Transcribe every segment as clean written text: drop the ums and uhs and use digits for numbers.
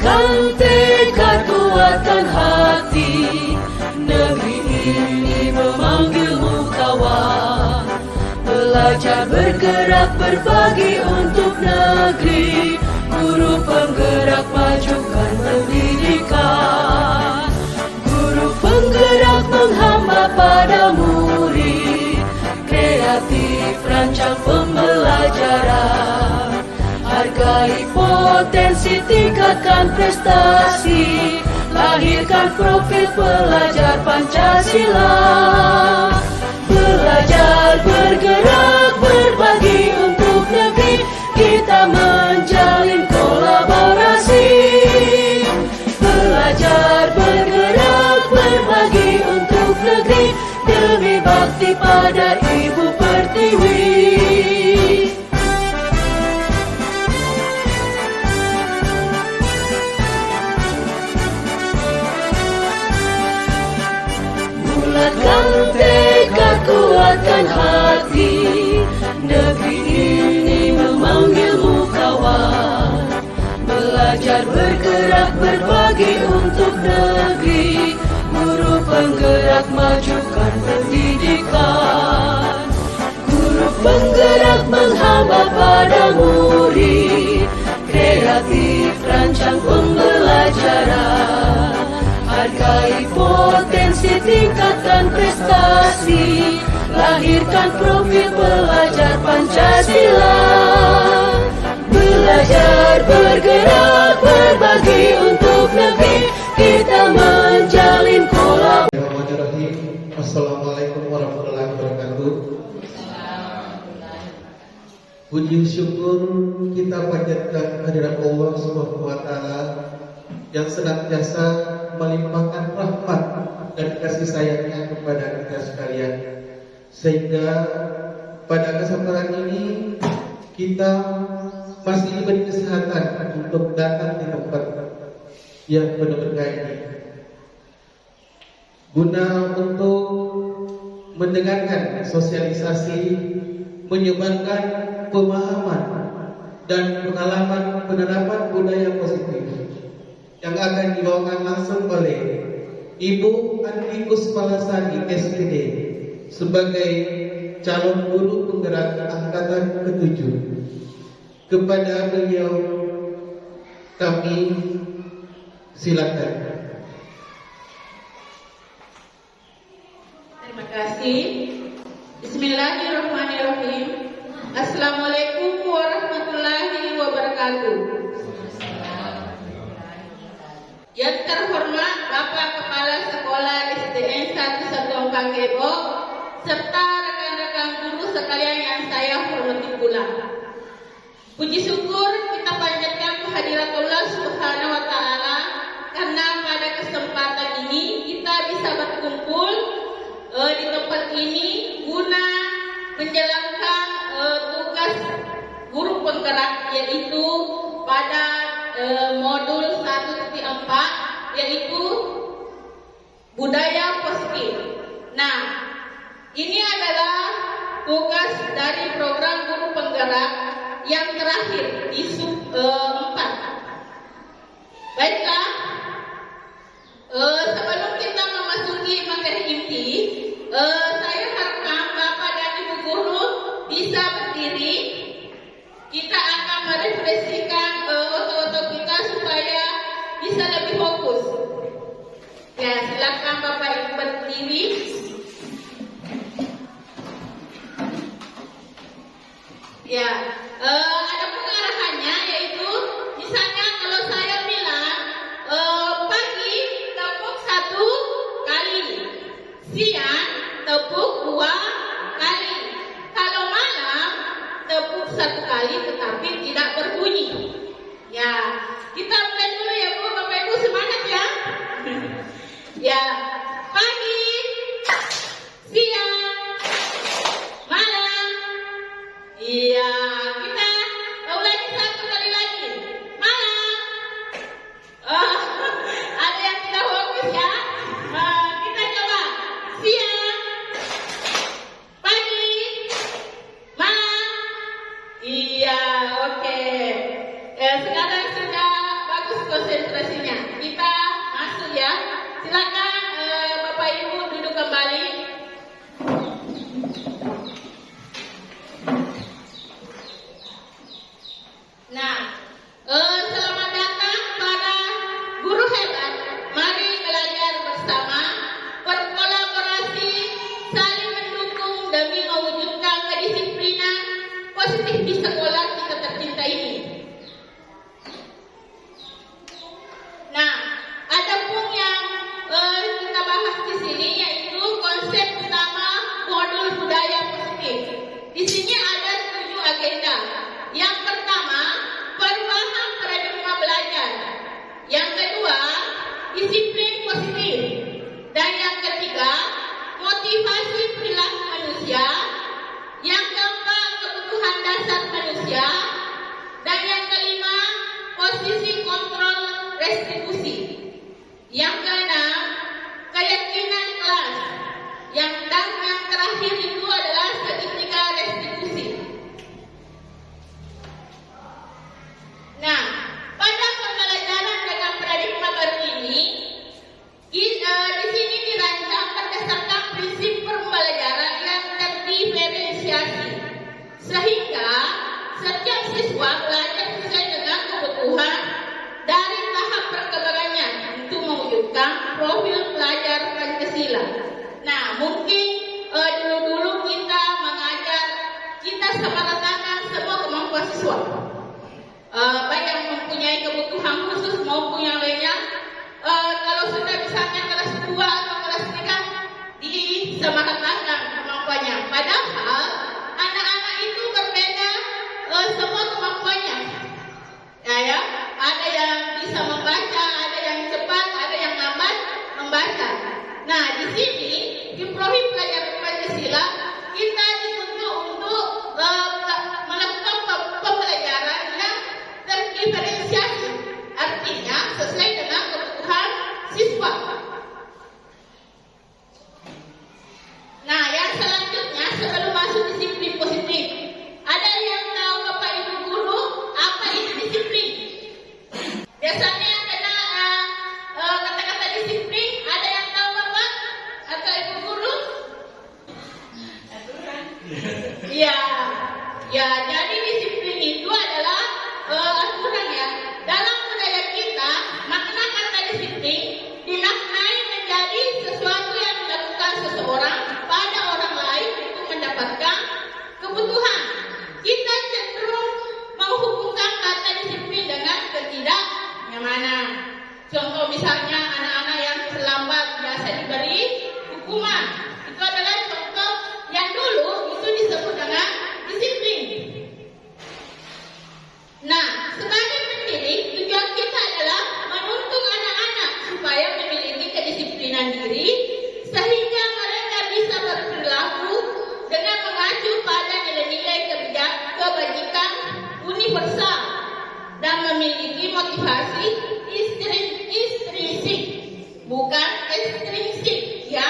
Bulatkan tekad, kuatkan hati, negeri ini memanggilmu kawan. Belajar, bergerak, berbagi untuk negeri. Guru penggerak, majukan pendidikan. Guru penggerak menghamba pada murid. Kreatif, rancang pembelajaran. Hargai potensi, tingkatkan prestasi. Lahirkan profil pelajar Pancasila. Belajar, bergerak, berbagi untuk negeri. Kita menjalin kolaborasi. Belajar, bergerak, berbagi untuk negeri. Demi bakti pada Ibu Pertiwi. Bulatkan tekad, kuatkan hati, negeri ini memanggilmu kawan. Belajar, bergerak, berbagi untuk negeri. Guru penggerak, majukan pendidikan. Guru penggerak menghamba pada murid. Kreatif, rancang pembelajaran. Hargai potensi, tingkatkan prestasi. Lahirkan profil pelajar Pancasila. Belajar, bergerak, berbagi untuk negeri. Kita menjalin kolaborasi. Bismillahirrahmanirrahim. Assalamualaikum warahmatullahi wabarakatuh. Puji syukur kita panjatkan kehadirat Allah Subhanahu wa Ta'ala yang senantiasa melimpahkan rahmat dan kasih sayangnya kepada kita sekalian, sehingga pada kesempatan ini kita masih diberi kesehatan untuk datang di tempat yang penuh berkah ini, guna untuk mendengarkan sosialisasi, menyebarkan pemahaman dan pengalaman penerapan budaya positif yang akan dibawakan langsung oleh Ibu Andi Kuspalasani SPD sebagai calon guru penggerak angkatan ke-7. Kepada beliau kami silakan. Terima kasih. Bismillahirrahmanirrahim. Assalamualaikum warahmatullahi wabarakatuh. Yang terhormat Bapak Kepala Sekolah SDN 1 Satuan Pangebo serta rekan-rekan guru sekalian yang saya hormati pula. Puji syukur kita panjatkan kehadirat Allah Subhanahu wa Ta'ala karena pada kesempatan ini kita bisa berkumpul di tempat ini guna menjalankan tugas guru penggerak, yaitu pada modul 1.4, yaitu budaya positif. Nah, ini adalah tugas dari program guru penggerak yang terakhir di sub 4. Baiklah, sebelum kita memasuki materi inti, saya harapkan Bapak dan Ibu guru bisa berdiri. Kita akan merefleksikan otot-otot kita supaya bisa lebih fokus. Ya, silakan Bapak Ibu berdiri. Ya, ada pengarahannya, yaitu misalnya kalau saya bilang pagi tepuk 1 kali, siang tepuk 2 kali, kalau malam tepuk 1 kali tetapi tidak berbunyi. Ya, kita mulai dulu ya Bu, Bapak Ibu semangat ya. Ya, pagi, siang, malam. Iya, kita ulangi 1 kali lagi. Malam. Ada yang tidak fokus ya? Kita coba siang, pagi, malam. Iya, oke. Sekarang sudah bagus konsentrasi. Silakan Bapak Ibu duduk kembali. Nah, selamat datang para guru hebat. Mari belajar bersama, berkolaborasi, saling mendukung demi mewujudkan kedisiplinan positif di sekolah kita tercinta ini. Nah, ada pun yang kita bahas di sini yaitu konsep utama modul budaya positif. Di sini ada 7 agenda. Yang pertama, perubahan paradigma belajar. Yang kedua, disiplin positif. Dan yang ketiga, motivasi perilaku manusia. Yang keempat, kebutuhan dasar manusia. Dan yang kelima, posisi kontrol restitusi. Yang keenam, keyakinan kelas. Yang terakhir itu adalah statistika restitusi. Nah, pada pembelajaran dengan paradigma baru ini, di sini dirancang berdasarkan prinsip pembelajaran yang terdiferensiasi, sehingga setiap siswa belajar sesuai dengan kebutuhan dari tahap perkembangannya untuk mewujudkan profil pelajar Pancasila. Nah, mungkin dulu-dulu kita mengajar, kita samaratakan semua kemampuan siswa, baik yang mempunyai kebutuhan khusus maupun yang lainnya. Kalau sudah misalnya kelas 2 atau kelas 3 disamaratakan kemampuannya. Padahal anak-anak itu berbeda semua kemampuannya. Ya, ada yang bisa membaca, ada yang cepat, ada yang lambat membaca. Nah, di sini di profil pelajaran Pancasila kita dituntut untuk melakukan pembelajaran yang terdiferensiasi, artinya sesuai dengan kebutuhan siswa. Nah, yang selanjutnya sebelum masuk disiplin positif, ada yang tahu Bapak Ibu guru apa itu disiplin? Biasanya yang kena kata-kata disiplin, ada yang tahu Bapak atau Ibu guru? Iya, ya. Jadi disiplin itu adalah aturan ya. Dalam budaya kita, makna kata disiplin dimaknai menjadi sesuatu yang dilakukan seseorang pada orang lain untuk mendapatkan kebutuhan. Kita cenderung menghubungkan kata disiplin dengan ketidaknyamanan. Contoh misalnya anak-anak yang terlambat biasa diberi hukuman. Itu adalah contoh yang dulu itu disebut dengan disiplin. Nah, sebagai pendidik, tujuan kita adalah menuntun anak-anak supaya memiliki kedisiplinan diri sehingga mereka bisa berperilaku dengan mengacu pada nilai-nilai kebajikan universal dan memiliki motivasi intrinsik, bukan ekstrinsik, ya.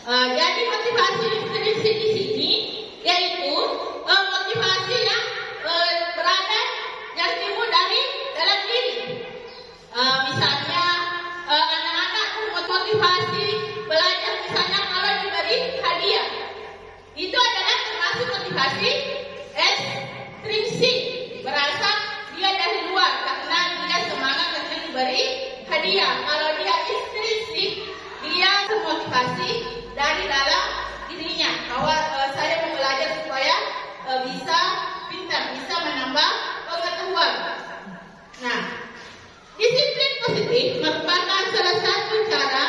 Jadi motivasi intrinsik di sini yaitu motivasi yang berada yang timbul dari dalam diri. Misalnya anak-anak motivasi belajar misalnya kalau diberi hadiah, itu adalah termasuk motivasi ekstrinsik, berasal dia dari luar karena dia semangat karena diberi hadiah. Kalau dia ekstrinsik, dia termotivasi dari dalam dirinya. Bahwa saya mau belajar supaya bisa pintar, bisa menambah pengetahuan. Nah, disiplin positif merupakan salah satu cara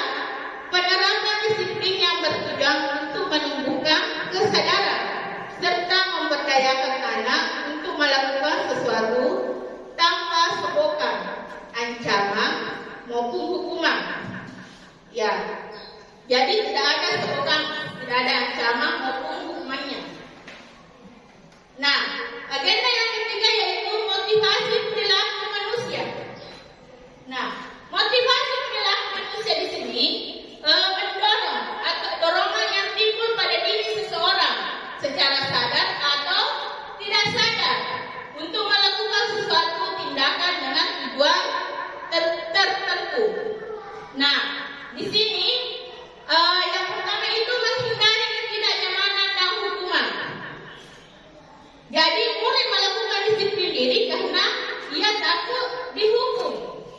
penerapan disiplin yang bertujuan untuk menumbuhkan kesadaran serta memberdayakan anak untuk melakukan sesuatu tanpa sogokan, ancaman maupun hukuman. Ya, jadi tidak ada sogokan, tidak ada ancaman maupun hukumannya. Nah, agenda yang ketiga yaitu motivasi perilaku manusia. Nah, motivasi perilaku manusia di sini mendorong atau dorongan yang timbul pada diri seseorang secara sadar atau tidak sadar untuk melakukan sesuatu tindakan dengan tujuan tertentu. Nah, di sini yang pertama itu menghindari ketidaknyamanan dan hukuman. Jadi murid melakukan disiplin diri karena ia takut dihukum.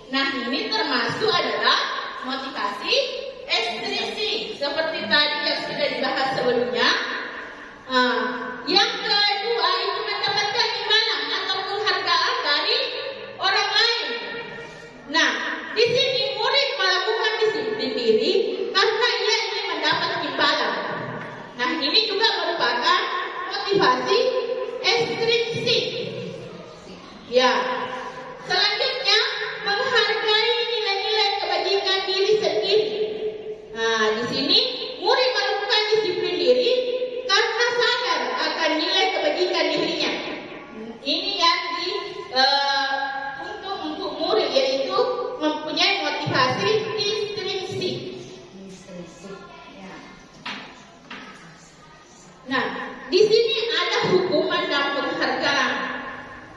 Nah, ini termasuk adalah motivasi ekstrinsi seperti tadi yang sudah dibahas sebelumnya. Yang kedua itu mendapatkan imbalan atau penghargaan dari orang lain. Nah, di sini murid melakukan disiplin diri karena ia ingin mendapat imbalan. Nah, ini juga merupakan motivasi ekstrinsik. Ya. Selanjutnya, menghargai nilai-nilai kebajikan diri sendiri. Nah, di sini murid melakukan disiplin diri karena sadar akan nilai kebajikan dirinya. Ini yang untuk murid, yaitu mempunyai motivasi intrinsik. Nah, di sini ada hukuman dan penghargaan.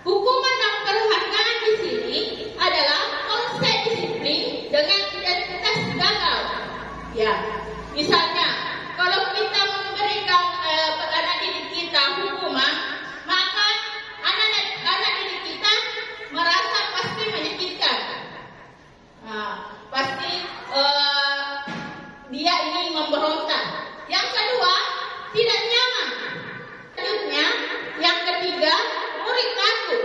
Hukuman dan penghargaan di sini adalah konsep disiplin dengan identitas gagal. Ya, misalnya kalau kita memberikan anak didik kita hukuman, maka anak didik kita merasa pasti menyakitkan. Pasti dia ingin memberontak. Yang kedua, tidak nyaman. Selanjutnya, yang ketiga, murid takut.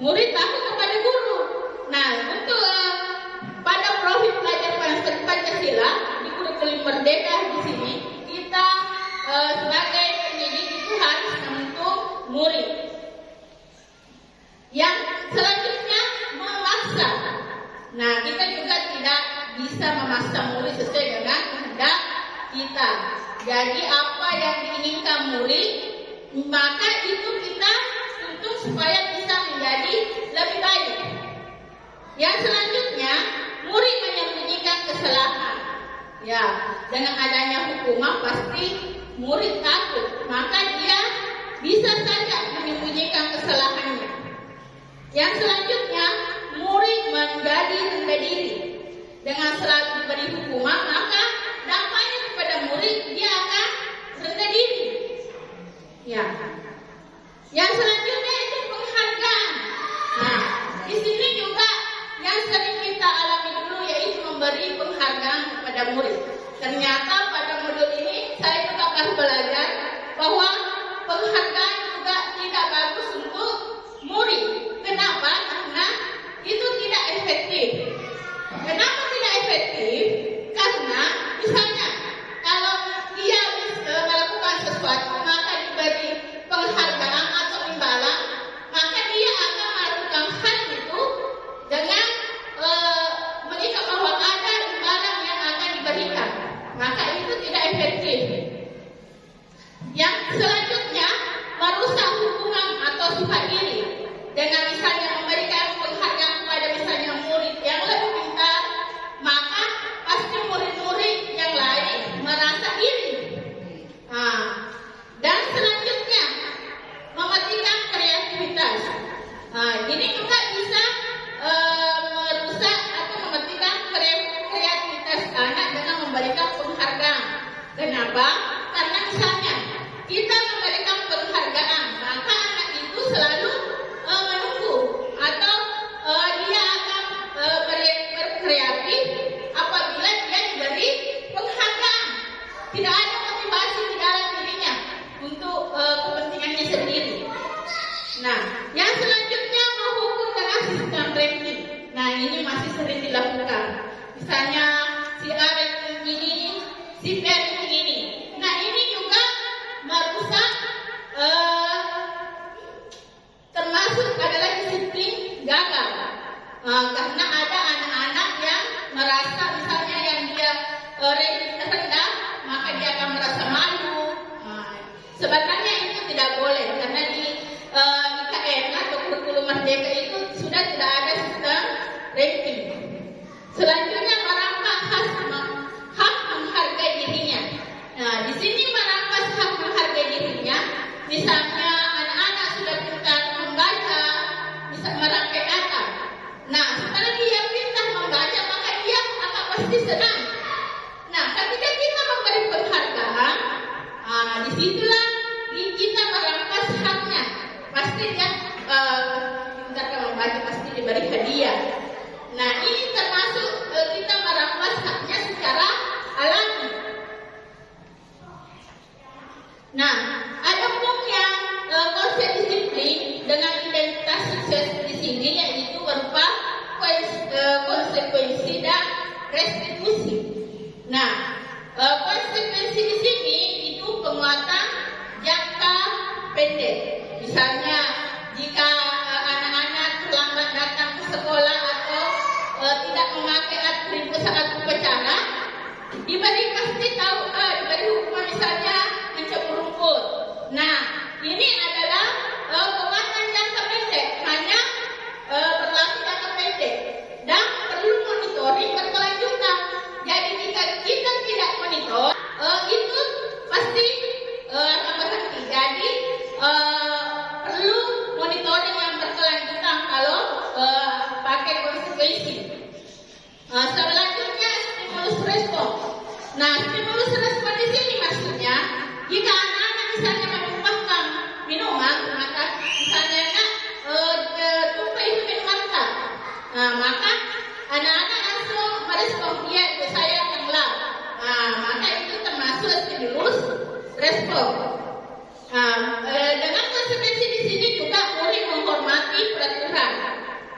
Murid takut kepada guru. Nah, untuk pada profil pelajar Pancasila di kurikulum Merdeka di sini, kita sebagai pendidik itu harus membentuk murid. Yang selanjutnya, memaksa. Nah, kita juga tidak bisa memaksa murid sesuai dengan kehendak kita. Jadi apa yang diinginkan murid, maka itu kita tuntut supaya bisa menjadi lebih baik. Yang selanjutnya, murid menyembunyikan kesalahan. Ya, dengan adanya hukuman pasti murid takut, maka dia bisa saja menyembunyikan kesalahannya. Yang selanjutnya, murid menjadi rendah diri. Dengan selalu diberi hukuman, maka dampaknya kepada murid dia akan rendah diri. Ya. Yang selanjutnya itu penghargaan. Nah, di sini juga yang sering kita alami dulu yaitu memberi penghargaan kepada murid. Ternyata pada modul ini saya juga baru belajar bahwa penghargaan juga tidak bagus untuk murid. Kenapa? Karena itu tidak efektif. Kenapa tidak efektif? Karena misalnya kalau dia melakukan sesuatu maka diberi penghargaan atau imbalan, maka dia akan melakukan hal itu dengan mengingat bahwa ada imbalan yang akan diberikan, maka itu tidak efektif. Yang selanjutnya, merusak hubungan atau sifat diri dengan misalnya memberikan penghargaan kepada misalnya murid yang lebih pintar, maka pasti murid-murid yang lain merasa iri. Dan selanjutnya, mematikan kreativitas. Ini juga bisa merusak atau mematikan kreativitas anak dengan memberikan penghargaan. Kenapa? Karena misalnya kita memberikan penghargaan, maka anak itu selalu menunggu atau dia akan berkreatif apabila dia diberi penghargaan. Tidak ada motivasi di dalam dirinya untuk kepentingannya sendiri. Nah, yang selanjutnya menghukum dengan sistem ranking. Nah, ini masih sering dilakukan. Misalnya si A ranking ini, si B ranking ini. Nah, ini juga merusak termasuk adalah disiplin gagal. Karena ada anak-anak yang merasa misalnya yang dia ranking rendah, maka dia akan merasa malu. Sebenarnya itu tidak boleh karena di IKN atau kurikulum Merdeka itu sudah tidak ada sistem ranking. Selanjutnya merampas hak menghargai dirinya. Nah, di sini merampas hak menghargai dirinya, misalnya anak-anak sudah pintar membaca, bisa merangkai kata. Nah, setelah dia pintar membaca, maka dia akan pasti senang disitulah kita merampas haknya. Pasti dia kita akan membaca pasti diberi hadiah. Nah, ini termasuk kita merampas haknya secara alami. Nah, ada pun yang konsep disiplin dengan identitas sukses di sini yaitu berupa konsekuensi dan restitusi. Nah, konsekuensi di sini itu penguatan jangka pendek. Misalnya, jika anak-anak terlambat datang ke sekolah atau tidak memakai atribut saat upacara, diberi hukuman misalnya mencabut rumput. Nah, ini adalah penguatan jangka pendek, hanya berlaku jangka pendek dan perlu monitoring berkelanjutan. Jadi jika kita tidak monitor, itu pasti akan berhenti. Jadi perlu monitoring yang berkelanjutan kalau pakai konsekuensi. Selanjutnya stimulus respon. Nah, stimulus respon di sini maksudnya jika anak-anak misalnya menumpahkan minuman, maka misalnya tumpah itu minuman tak. Nah, maka anak-anak langsung merespon, dia itu saya yang lah. Nah, maka itu termasuk stimulus respon. Dengan konsekuensi di sini juga murid menghormati peraturan.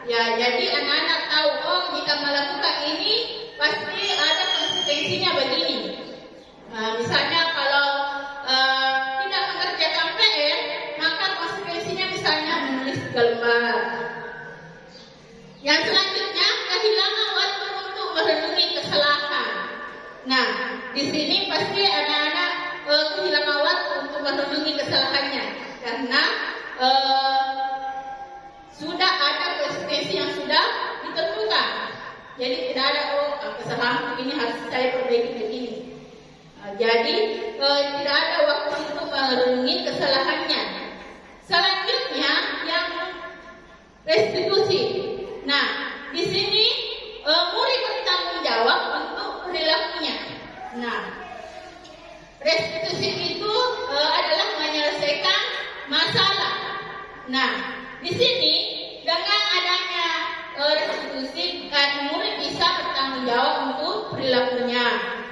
Ya, jadi anak-anak tahu jika melakukan ini pasti ada konsekuensinya begini. Misalnya kalau tidak mengerjakan PR, maka konsekuensinya misalnya menulis 3 lembar. Yang selanjutnya kehilangan waktu untuk merenungi kesalahan. Nah, di sini pasti anak-anak kehilangan waktu untuk merenungi kesalahannya karena sudah ada konsekuensi yang sudah ditentukan. Jadi tidak ada kesalahan ini harus saya perbaiki begini. Jadi tidak ada waktu untuk merenungi kesalahannya. Selanjutnya yang restitusi. Nah, di sini murid bertanggung jawab untuk perilakunya. Nah, restitusi itu adalah menyelesaikan masalah. Nah, di sini dengan adanya restitusi, murid bisa bertanggung jawab untuk perilakunya.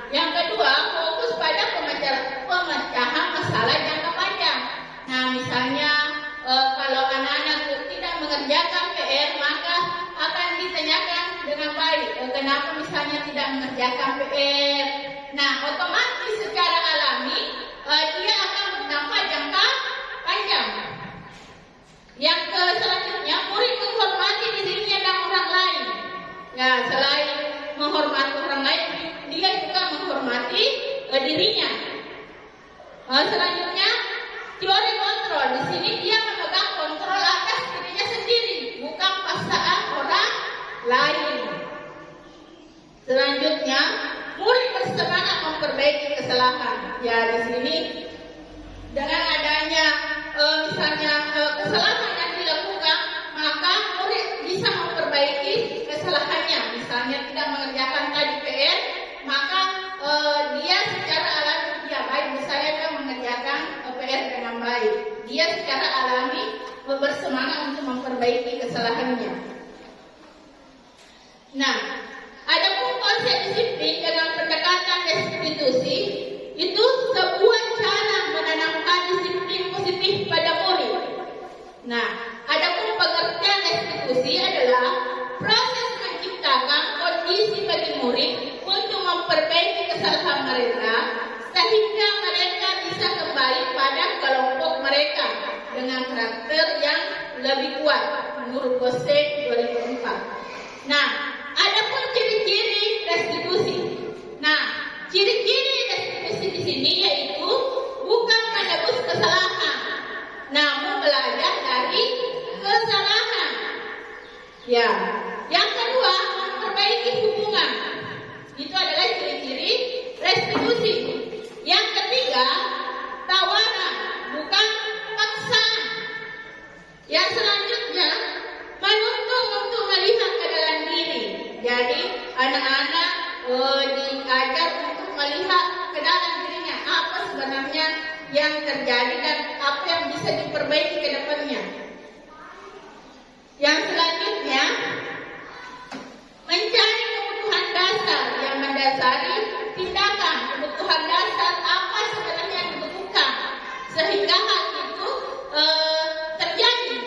Yang kedua, fokus pada pemecahan masalah jangka panjang. Nah, misalnya kalau anak-anak tidak mengerjakan PR, maka akan ditanyakan dengan baik kenapa misalnya tidak mengerjakan PR. Nah, otomatis secara alami dia akan berdampak jangka panjang. Yang selanjutnya, murid menghormati dirinya dan orang lain. Ya, selain menghormati orang lain, dia juga menghormati dirinya. Selanjutnya, teori kontrol. Di sini dia memegang kontrol atas dirinya sendiri, bukan paksaan orang lain. Selanjutnya, murid bersemangat memperbaiki kesalahan. Ya, di sini dengan adanya misalnya kesalahan yang dilakukan, maka murid bisa memperbaiki kesalahannya. Misalnya tidak mengerjakan tadi PR, maka dia secara alami dia baik. Misalnya dia mengerjakan PR dengan baik, dia secara alami bersemangat untuk memperbaiki kesalahannya. Nah, adapun konsep disiplin dengan pendekatan restitusi itu sebuah cara menanamkan disiplin positif pada murid. Nah, adapun pengertian restitusi adalah proses menciptakan kondisi bagi murid untuk memperbaiki kesalahan mereka sehingga mereka bisa kembali pada kelompok mereka dengan karakter yang lebih kuat menurut Gosek 2004. Nah, adapun ciri-ciri restitusi. Nah, ciri-ciri restitusi di sini yaitu bukan menebus kesalahan, namun belajar dari kesalahan. Ya, yang kedua memperbaiki hubungan. Itu adalah ciri-ciri restitusi. Yang ketiga tawaran, bukan paksaan. Yang selanjutnya menuntun untuk melihat ke dalam diri. Jadi anak-anak diajar untuk melihat ke dalam dirinya apa sebenarnya yang terjadi dan apa yang bisa diperbaiki ke depannya. Yang selanjutnya, mencari kebutuhan dasar yang mendasari tindakan. Kebutuhan dasar apa sebenarnya yang dibutuhkan sehingga hal itu terjadi.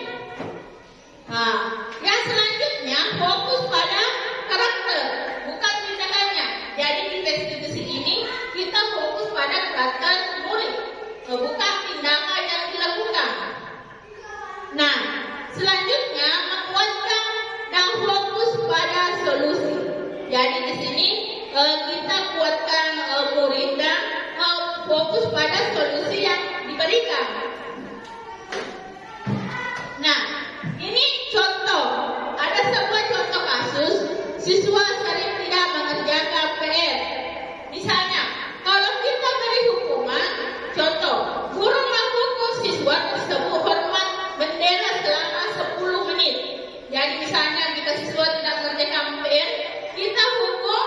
Yang selanjutnya, fokus pada karakter, bukan tindakannya. Jadi di tes institusi ini kita fokus pada karakter murid, bukan tindakan yang dilakukan. Nah, selanjutnya menguatkan dan fokus pada solusi. Jadi di sini kita kuatkan murid dan fokus pada solusi yang diberikan. Nah, ini contoh. Ada sebuah contoh kasus siswa sering tidak mengerjakan PR. Misalnya, kalau kita beri hukuman, contoh, guru menghukum siswa tersebut hormat bendera selama 10 menit. Jadi misalnya jika siswa tidak mengerjakan PR, kita hukum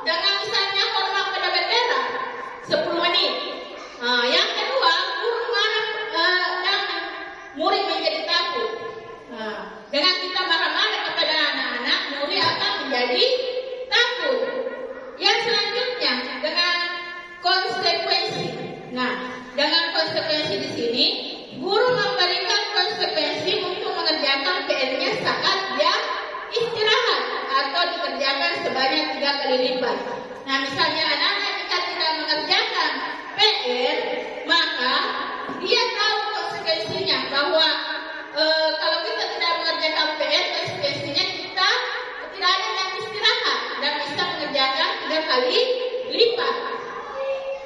dengan misalnya hormat pada bendera 10 menit. Yang kedua, guru marah dan murid menjadi takut. Dengan kita marah-marah kepada anak-anak, murid akan menjadi takut. Yang selanjutnya, dengan konsekuensi. Nah, dengan konsekuensi di sini, guru memberikan konsekuensi untuk mengerjakan PR-nya saat dia istirahat atau dikerjakan sebanyak 3 kali lipat. Nah, misalnya anak-anak jika tidak mengerjakan PR, maka dia tahu konsekuensinya bahwa kalau kita tidak mengerjakan PR, konsekuensinya kita tidak ada yang istirahat dan bisa mengerjakan 3 kali lipat.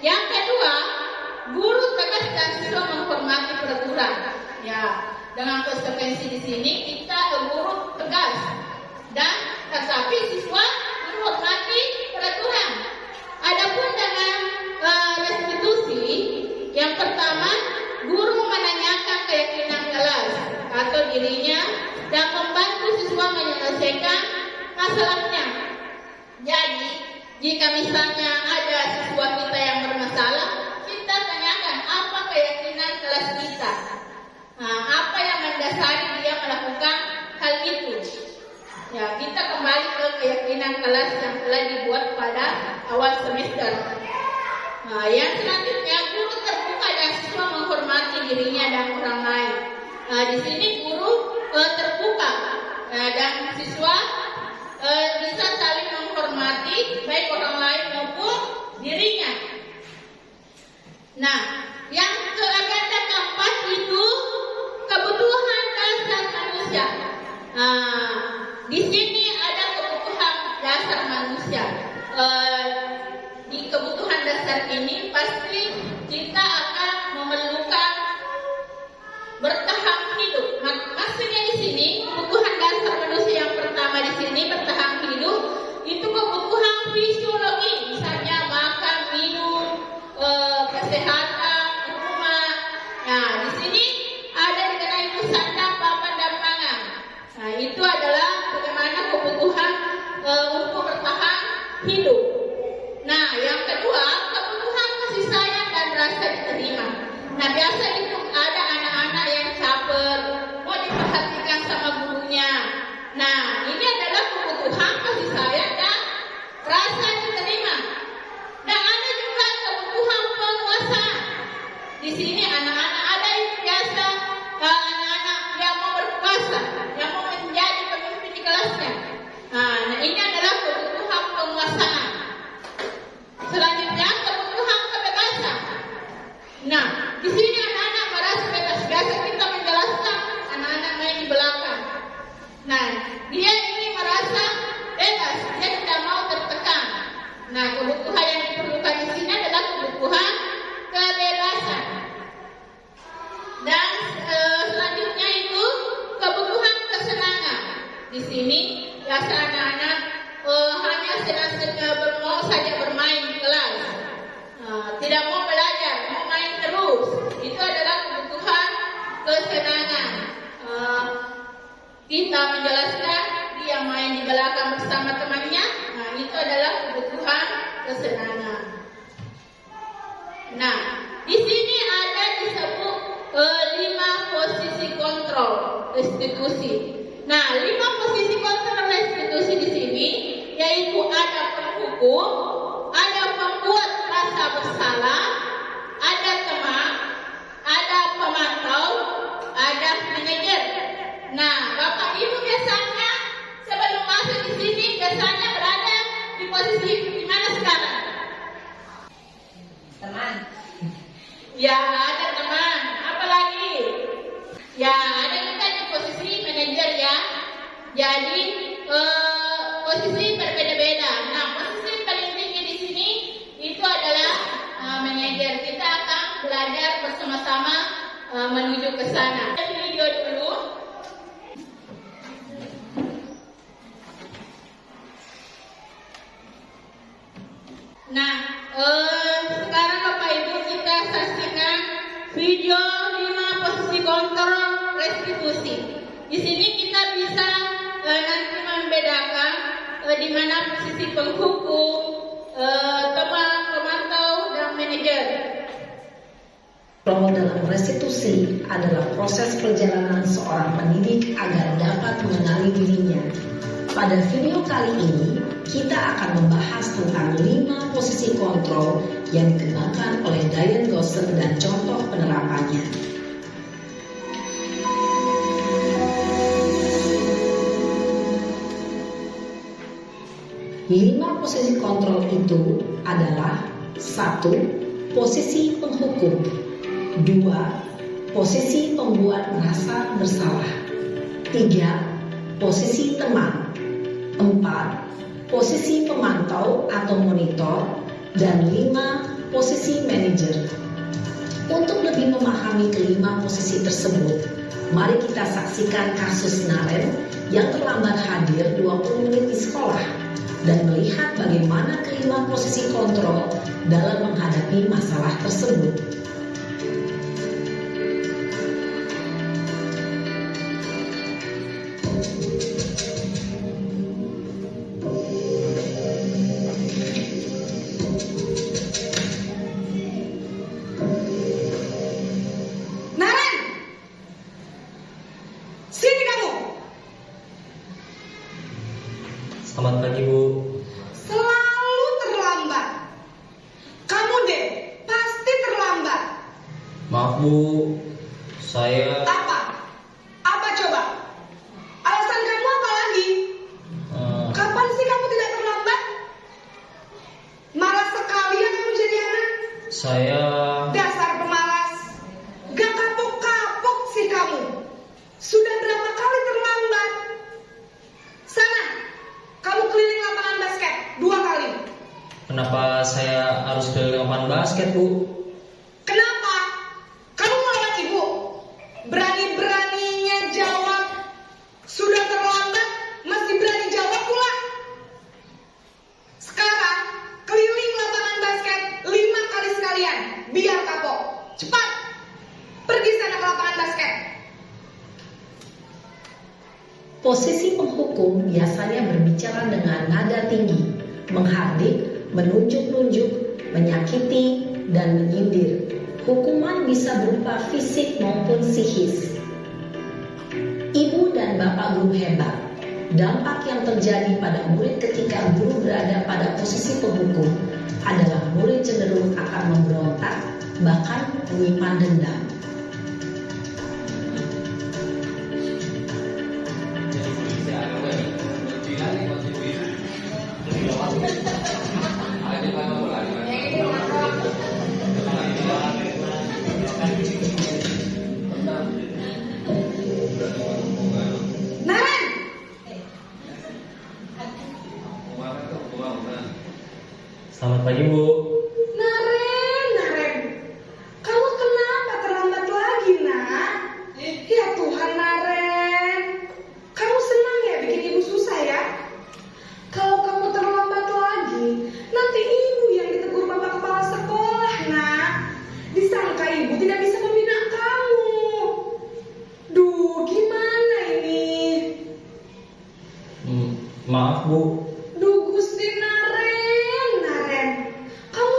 Yang kedua, guru tegas dan siswa menghormati peraturan. Ya, dengan konsekuensi di sini kita guru tegas dan tetapi siswa menghormati peraturan. Adapun dengan restitusi, yang pertama, guru menanyakan keyakinan kelas atau dirinya dan membantu siswa menyelesaikan masalahnya. Jadi, jika misalnya ada siswa kita yang bermasalah, kita tanyakan apa keyakinan kelas kita. Apa yang mendasari dia melakukan hal itu. Ya, kita kembali ke keyakinan kelas yang telah dibuat pada awal semester. Yang selanjutnya, guru terbuka dan siswa menghormati dirinya dan orang lain. Di sini guru terbuka dan siswa bisa saling menghormati baik orang lain maupun dirinya. Nah, yang agenda keempat itu kebutuhan dasar manusia. Di sini ada kebutuhan dasar manusia. Di kebutuhan dasar ini pasti kita akan memerlukan bertahan hidup. Maksudnya di sini kebutuhan dasar manusia yang pertama di sini bertahan hidup itu kebutuhan fisiologi, misalnya makan, minum, kesehatan, rumah. Nah, di sini ada dikenal itu sandang, papan, dan pangan. Nah, itu adalah bagaimana kebutuhan untuk bertahan hidup. Nah, yang kedua, kebutuhan kasih sayang dan rasa diterima. Nah, biasa itu ada anak-anak yang caper, mau diperhatikan sama gurunya. Nah, ini adalah kebutuhan kasih sayang dan rasa diterima. Dan ada juga kebutuhan penguasaan. Di sini anak-anak ada yang biasa anak-anak yang mau berkuasa, yang mau menjadi pemimpin di kelasnya. Nah, ini adalah kebutuhan penguasaan. Selanjutnya kebutuhan kebebasan. Nah, di sini anak-anak merasa bebas. Biasa kita menjelaskan anak-anak main di belakang. Nah, dia ini merasa bebas, dia tidak mau tertekan. Nah, kebutuhan yang diperlukan di sini adalah kebutuhan kebebasan. Dan selanjutnya itu kebutuhan kesenangan. Di sini biasa anak-anak hanya senang-senang mau saja bermain di kelas, tidak mau belajar, mau main terus. Itu adalah kebutuhan kesenangan. Kita menjelaskan dia main di belakang bersama temannya. Nah, itu adalah kebutuhan kesenangan. Nah, di sini ada restitusi. Nah, 5 posisi kontrol restitusi di sini yaitu ada penghukum, ada pembuat rasa bersalah, ada teman, ada pemantau, ada manajer. Nah, Bapak Ibu biasanya sebelum masuk di sini biasanya berada di posisi di mana sekarang? Teman. Ya, ada teman. Apa lagi? Ya, ada kita di posisi manajer ya. Jadi posisi berbeda-beda. Nah, posisi paling tinggi di sini itu adalah manajer. Kita akan belajar bersama-sama menuju ke sana. Video dulu. Nah, sekarang Bapak Ibu kita saksikan video 5 posisi kontrol restitusi. Di sini kita bisa nanti membedakan di mana posisi penghukum, teman, pemantau, dan manajer. Role dalam restitusi adalah proses perjalanan seorang pendidik agar dapat mengenali dirinya. Pada video kali ini, kita akan membahas tentang 5 posisi kontrol yang dikembangkan oleh Diane Gosser dan contoh penerapannya. Lima posisi kontrol itu adalah 1. Posisi penghukum, 2. Posisi pembuat merasa bersalah, 3. Posisi teman, 4. Posisi pemantau atau monitor, dan 5. Posisi manajer. Untuk lebih memahami kelima posisi tersebut, mari kita saksikan kasus Naren yang terlambat hadir 20 menit di sekolah dan melihat bagaimana kelima posisi kontrol dalam menghadapi masalah tersebut. Naren, sini kamu. Selamat pagi, Bu. Selalu terlambat. Kamu deh, pasti terlambat. Maaf, Bu. Saya Apa? Apa coba? Alasan kamu apa lagi? Kapan sih kamu tidak terlambat? Malas sekali ya kamu jadi anak. saya Dasar pemalas. Gak kapok-kapok sih kamu. Sudah berapa kali terlambat? Sana, kamu keliling lapangan basket 2 kali. kenapa saya harus keliling lapangan basket, Bu? Kenapa? Kamu melawan ibu? Berani-beraninya jawab. Sudah terlambat, masih berani jawab pula. Sekarang, keliling lapangan basket 5 kali sekalian. Biar kapok. Cepat. Pergi sana ke lapangan basket. Posisi penghukum biasanya berbicara dengan nada tinggi, menghardik, menunjuk-nunjuk, menyakiti, dan menyindir. Hukuman bisa berupa fisik maupun psikis. Ibu dan bapak guru hebat. Dampak yang terjadi pada murid ketika guru berada pada posisi penghukum adalah murid cenderung akan memberontak, bahkan menyimpan dendam. Naren, Selamat pagi, Bu. Naren. Kamu kenapa terlambat lagi, nak? Ya Tuhan, Naren. Kamu senang ya bikin ibu susah ya? Kalau kamu terlambat lagi, nanti ibu yang ditegur bapak kepala sekolah, nak. Disangka ibu tidak bisa membina kamu. Duh, gimana ini? Maaf, Bu. Duh, Gusti Naren. Kamu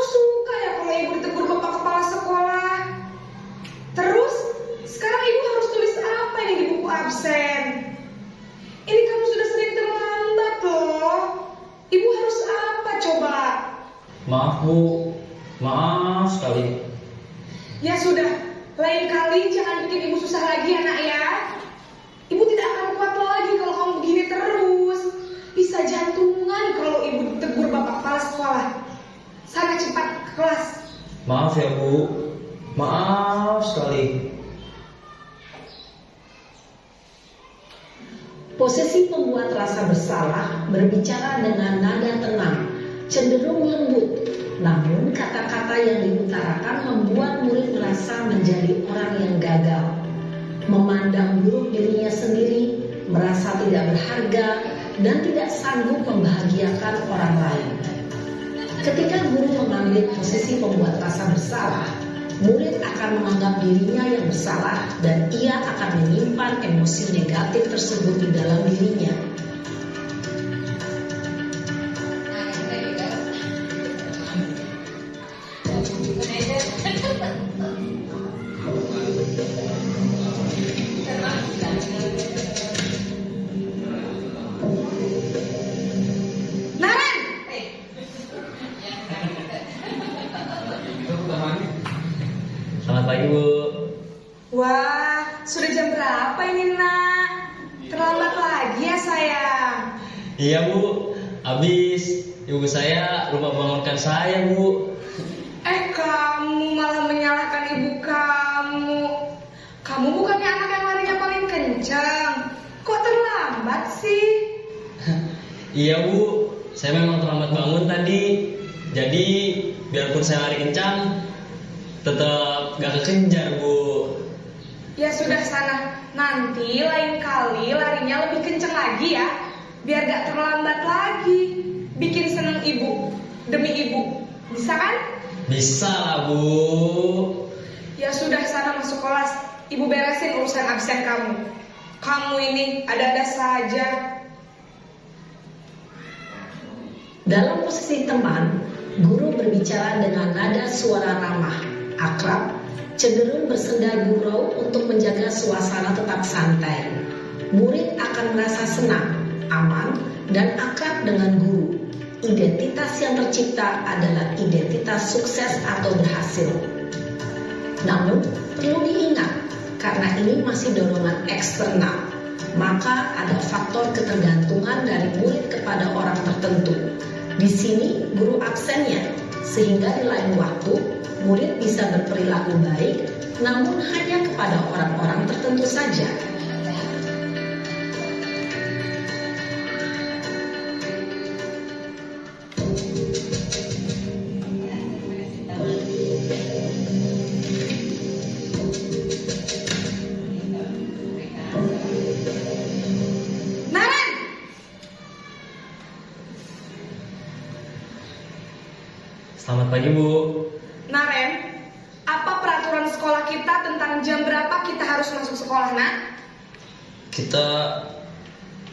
Maaf Bu, maaf sekali. Ya sudah, lain kali jangan bikin ibu susah lagi ya nak ya. Ibu tidak akan kuat lagi kalau kamu begini terus. Bisa jantungan kalau ibu ditegur bapak kepala sekolah. Sana cepat ke kelas. Maaf ya Bu, maaf sekali. Posesi pembuat rasa bersalah berbicara dengan nada tenang, cenderung lembut. Namun kata-kata yang diutarakan membuat murid merasa menjadi orang yang gagal, memandang buruk dirinya sendiri, merasa tidak berharga, dan tidak sanggup membahagiakan orang lain. Ketika guru mengambil posisi pembuat rasa bersalah, murid akan menganggap dirinya yang bersalah dan ia akan menyimpan emosi negatif tersebut di dalam dirinya. Naren! Selamat pagi Bu. Wah, sudah jam berapa ini nak? Terlambat lagi ya sayang. Iya Bu, habis ibu saya lupa bangunkan saya Bu. Kamu malah menyalahkan ibu kamu. Kamu bukannya anak yang larinya paling kencang. Kok terlambat sih? Iya Bu, saya memang terlambat bangun tadi. Jadi biarpun saya lari kencang, tetap gak kekejar Bu. Ya sudah sana. Nanti lain kali larinya lebih kencang lagi ya. Biar gak terlambat lagi. Bikin seneng ibu. Demi ibu. Bisa kan? Bisa lah Bu. Ya sudah sana masuk kelas. Ibu beresin urusan absen kamu. Kamu ini ada-ada saja. Dalam posisi teman, guru berbicara dengan nada suara ramah, akrab, cenderung bersenda gurau untuk menjaga suasana tetap santai. Murid akan merasa senang, aman, dan akrab dengan guru. Identitas yang tercipta adalah identitas sukses atau berhasil. Namun, perlu diingat, karena ini masih dorongan eksternal, maka ada faktor ketergantungan dari murid kepada orang tertentu. Di sini guru absennya, sehingga di lain waktu murid bisa berperilaku baik, namun hanya kepada orang-orang tertentu saja. Naren! Selamat pagi Bu. Naren, apa peraturan sekolah kita tentang jam berapa kita harus masuk sekolah, nak? Kita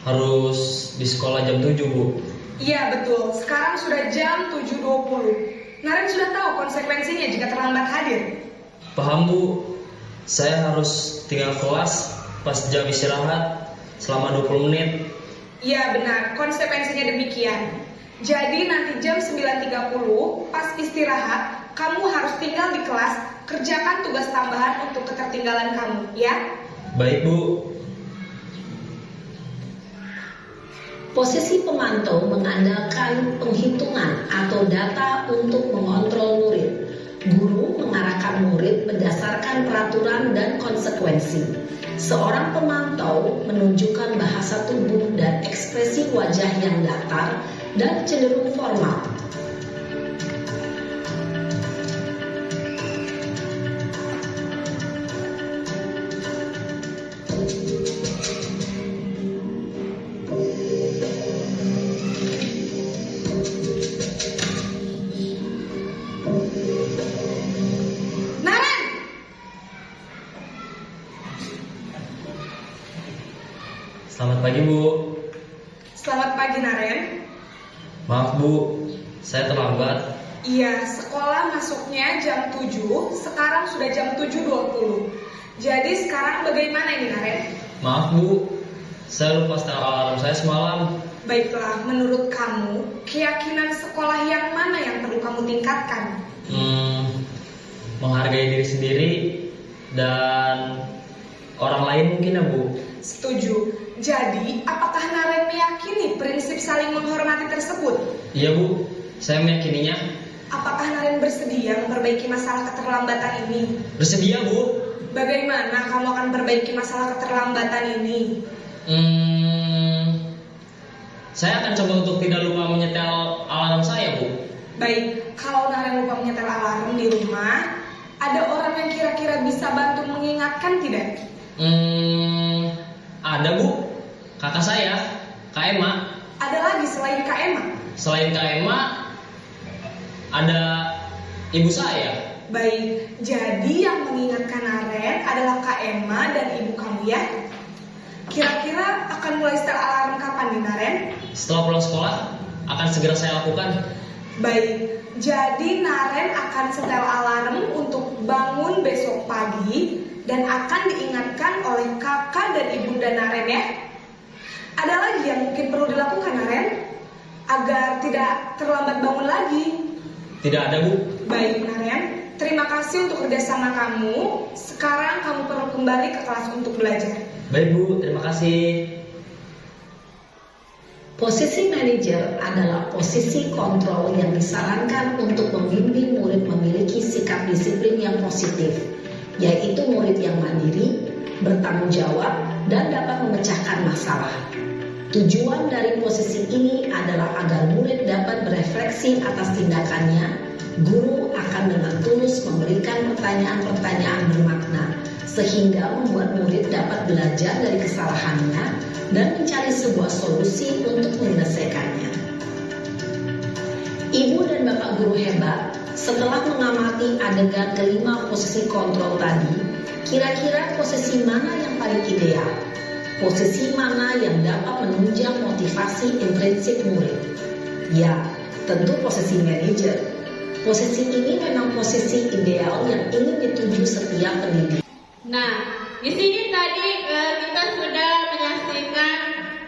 harus di sekolah jam 7 Bu. Iya betul, sekarang sudah jam 7.20. Naren sudah tahu konsekuensinya jika terlambat hadir. Paham Bu. Saya harus tinggal kelas pas jam istirahat selama 20 menit. Iya benar, konsekuensinya demikian. Jadi nanti jam 9.30 pas istirahat, kamu harus tinggal di kelas, kerjakan tugas tambahan untuk ketertinggalan kamu, ya? Baik Bu. Posisi pemantau mengandalkan penghitungan atau data untuk mengontrol murid. Guru mengarahkan murid berdasarkan peraturan dan konsekuensi. Seorang pemantau menunjukkan bahasa tubuh dan ekspresi wajah yang datar dan cenderung formal. Naren! Selamat pagi Bu. Selamat pagi Naren. Maaf Bu, saya terlambat. Iya, sekolah masuknya jam 7, sekarang sudah jam 7.20. Jadi sekarang bagaimana ini Naren? Maaf Bu, saya lupa setel alarm saya semalam. Baiklah, menurut kamu, keyakinan sekolah yang mana yang perlu kamu meningkatkan? Menghargai diri sendiri dan orang lain mungkin ya Bu. Setuju. Jadi, apakah Naren meyakini prinsip saling menghormati tersebut? Iya Bu, saya meyakininya. Apakah Naren bersedia memperbaiki masalah keterlambatan ini? Bersedia Bu. Bagaimana kamu akan perbaiki masalah keterlambatan ini? Saya akan coba untuk tidak lupa menyetel alarm saya Bu. Baik, kalau Naren lupa menyetel alarm di rumah, ada orang yang kira-kira bisa bantu mengingatkan tidak? Ada Bu, kakak saya, Kak Emma. Ada lagi selain Kak Emma? Selain Kak Emma, ada ibu saya. Baik, jadi yang mengingatkan Naren adalah Kak Emma dan ibu kamu ya? Kira-kira akan mulai setel alarm kapan nih Naren? Setelah pulang sekolah, akan segera saya lakukan. Baik, jadi Naren akan setel alarm untuk bangun besok pagi dan akan diingatkan oleh kakak dan ibunda Naren ya. Ada lagi yang mungkin perlu dilakukan Naren agar tidak terlambat bangun lagi? Tidak ada Bu. Baik Naren, terima kasih untuk kerjasama kamu. Sekarang kamu perlu kembali ke kelas untuk belajar. Baik Bu, terima kasih. Posisi manajer adalah posisi kontrol yang disarankan untuk membimbing murid memiliki sikap disiplin yang positif, yaitu murid yang mandiri, bertanggung jawab, dan dapat memecahkan masalah. Tujuan dari posisi ini adalah agar murid dapat berefleksi atas tindakannya. Guru akan dengan tulus memberikan pertanyaan-pertanyaan bermakna, sehingga membuat murid dapat belajar dari kesalahannya dan mencari sebuah solusi untuk menyelesaikannya. Ibu dan Bapak guru hebat, setelah mengamati adegan kelima posisi kontrol tadi, kira-kira posisi mana yang paling ideal? Posisi mana yang dapat menunjang motivasi intrinsik murid? Ya, tentu posisi manajer. Posisi ini memang posisi ideal yang ingin dituju setiap pendidik. Nah, di sini tadi kita sudah menyaksikan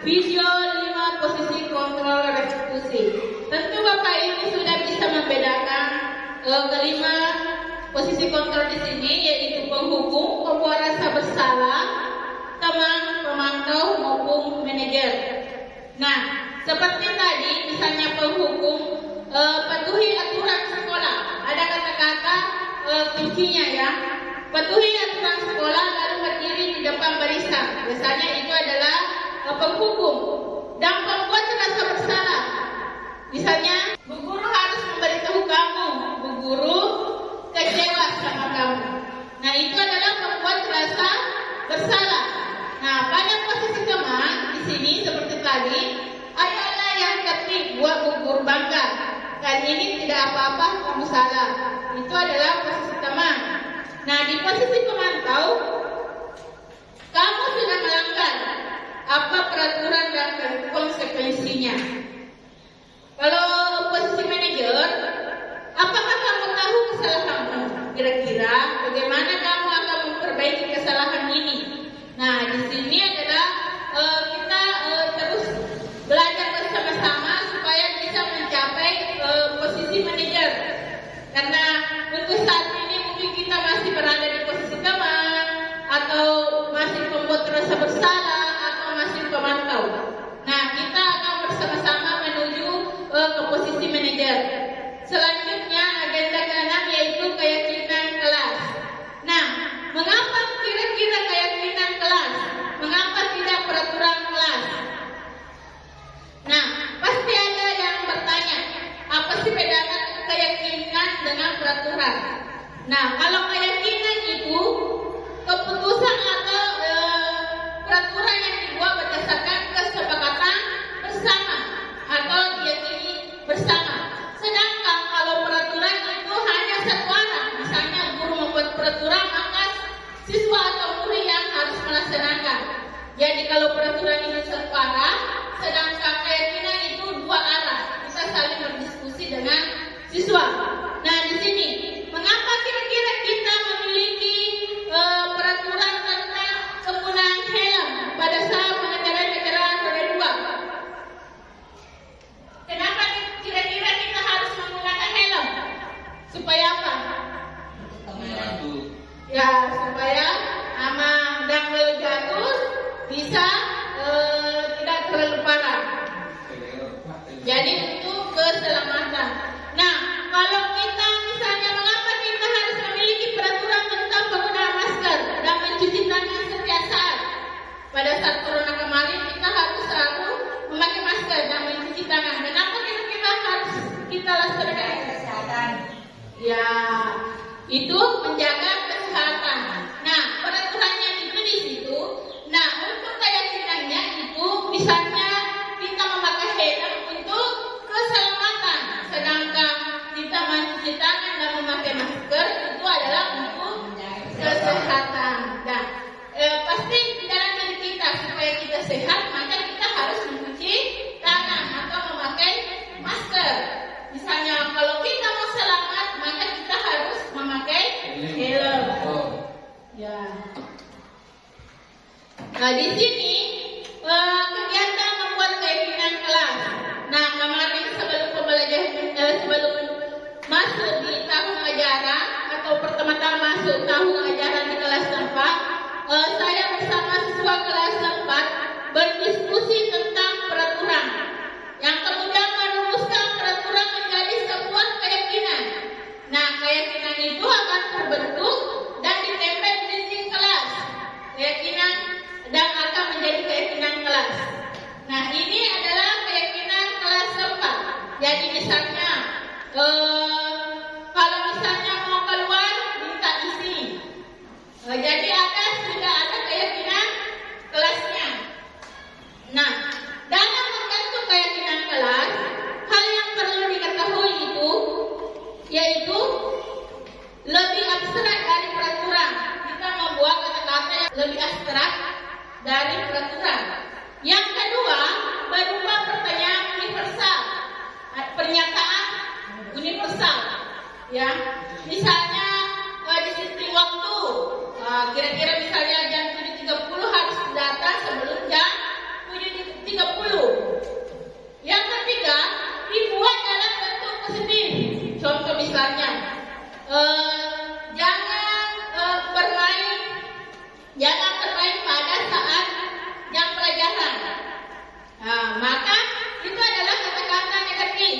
video 5 posisi kontrol restitusi. Tentu Bapak ini sudah bisa membedakan kelima posisi kontrol di sini, yaitu penghukum, pembuat rasa bersalah, teman, pemantau maupun manajer. Nah, seperti tadi misalnya penghukum, patuhi aturan sekolah. Ada kata-kata kuncinya ya. Patuhi aturan sekolah lalu berdiri di depan barisan. Biasanya itu adalah penghukum. Dan pembuat rasa bersalah. Misalnya, Bu Guru harus memberitahu kamu, Bu Guru kecewa sama kamu. Nah, itu adalah pembuat rasa bersalah. Nah, pada posisi teman di sini seperti tadi adalah yang ketik buat Bu Guru bangga. Kali ini tidak apa-apa, kamu salah. Itu adalah posisi teman. Nah, di posisi pemantau, kamu sudah melanggar apa peraturan dan konsekuensinya. Kalau posisi manajer, apakah kamu tahu kesalahanmu? Kira-kira bagaimana kamu akan memperbaiki kesalahan ini? Nah, di sini adalah kita terus belajar bersama-sama supaya bisa mencapai posisi manajer. Karena untuk saat ini mungkin kita masih berada di posisi teman, atau masih membuat rasa bersalah, atau masih pemantau. Nah, kita akan bersama-sama menuju ke posisi manajer. Selanjutnya agenda ke-6 yaitu keyakinan kelas. Nah, mengapa kira-kira keyakinan kelas? Mengapa tidak peraturan kelas? Nah, pasti ada yang bertanya, apa sih bedanya keyakinan dengan peraturan? Nah, kalau keyakinan itu keputusan atau peraturan yang dibuat berdasarkan kesepakatan bersama atau diyakini bersama. Sedangkan kalau peraturan itu hanya satu arah, misalnya guru membuat peraturan, maka siswa atau murid yang harus melaksanakan. Jadi kalau peraturan itu satu arah, sedangkan keyakinan itu dua arah, bisa saling berdiskusi dengan siswa. Nah, di sini mengapa kira-kira kita memiliki peraturan tentang penggunaan helm pada saat pengendaraan kendaraan roda 2? Kenapa kira-kira kita harus menggunakan helm? itu menjaga kesehatan. Nah, peraturannya itu di situ. Nah, untuk keyakinannya itu misalnya kita memakai helm untuk keselamatan, sedangkan kita mencuci tangan dan memakai masker itu adalah untuk kesehatan. Nah, pasti di dalam diri kita supaya kita sehat, maka kita harus mencuci tangan atau memakai masker. Misalnya kalau kita mau selamat, maka kita harus memakai helm. Ya. Nah, di sini kegiatan membuat keyakinan kelas. Nah, kemarin sebelum pembelajaran sebelum masuk di tahun ajaran atau pertama-tama masuk tahun ajaran di kelas 4, saya bersama siswa kelas 4 berdiskusi tentang peraturan yang kemudian merumuskan peraturan menjadi sebuah keyakinan. Nah, keyakinan itu akan terbentuk dan ditempel di dinding kelas. Keyakinan dan akan menjadi keyakinan kelas. Nah, ini adalah keyakinan kelas 4. Jadi misalnya kalau misalnya mau keluar minta izin. Jadi sudah ada keyakinan kelasnya. Nah, dalam membentuk keyakinan kelas, hal yang perlu diketahui itu yaitu lebih abstrak dari peraturan. Kita membuat kata-kata yang lebih abstrak dari peraturan. Yang kedua, berupa pertanyaan universal, pernyataan universal. Ya, misalnya disiplin waktu. Kira-kira misalnya jam 7.30 harus datang sebelum jam 7.30. Yang ketiga, dibuat dalam bentuk positif. Contoh misalnya, jangan bermain pada saat jam pelajaran. Nah, maka itu adalah kata-kata negatif.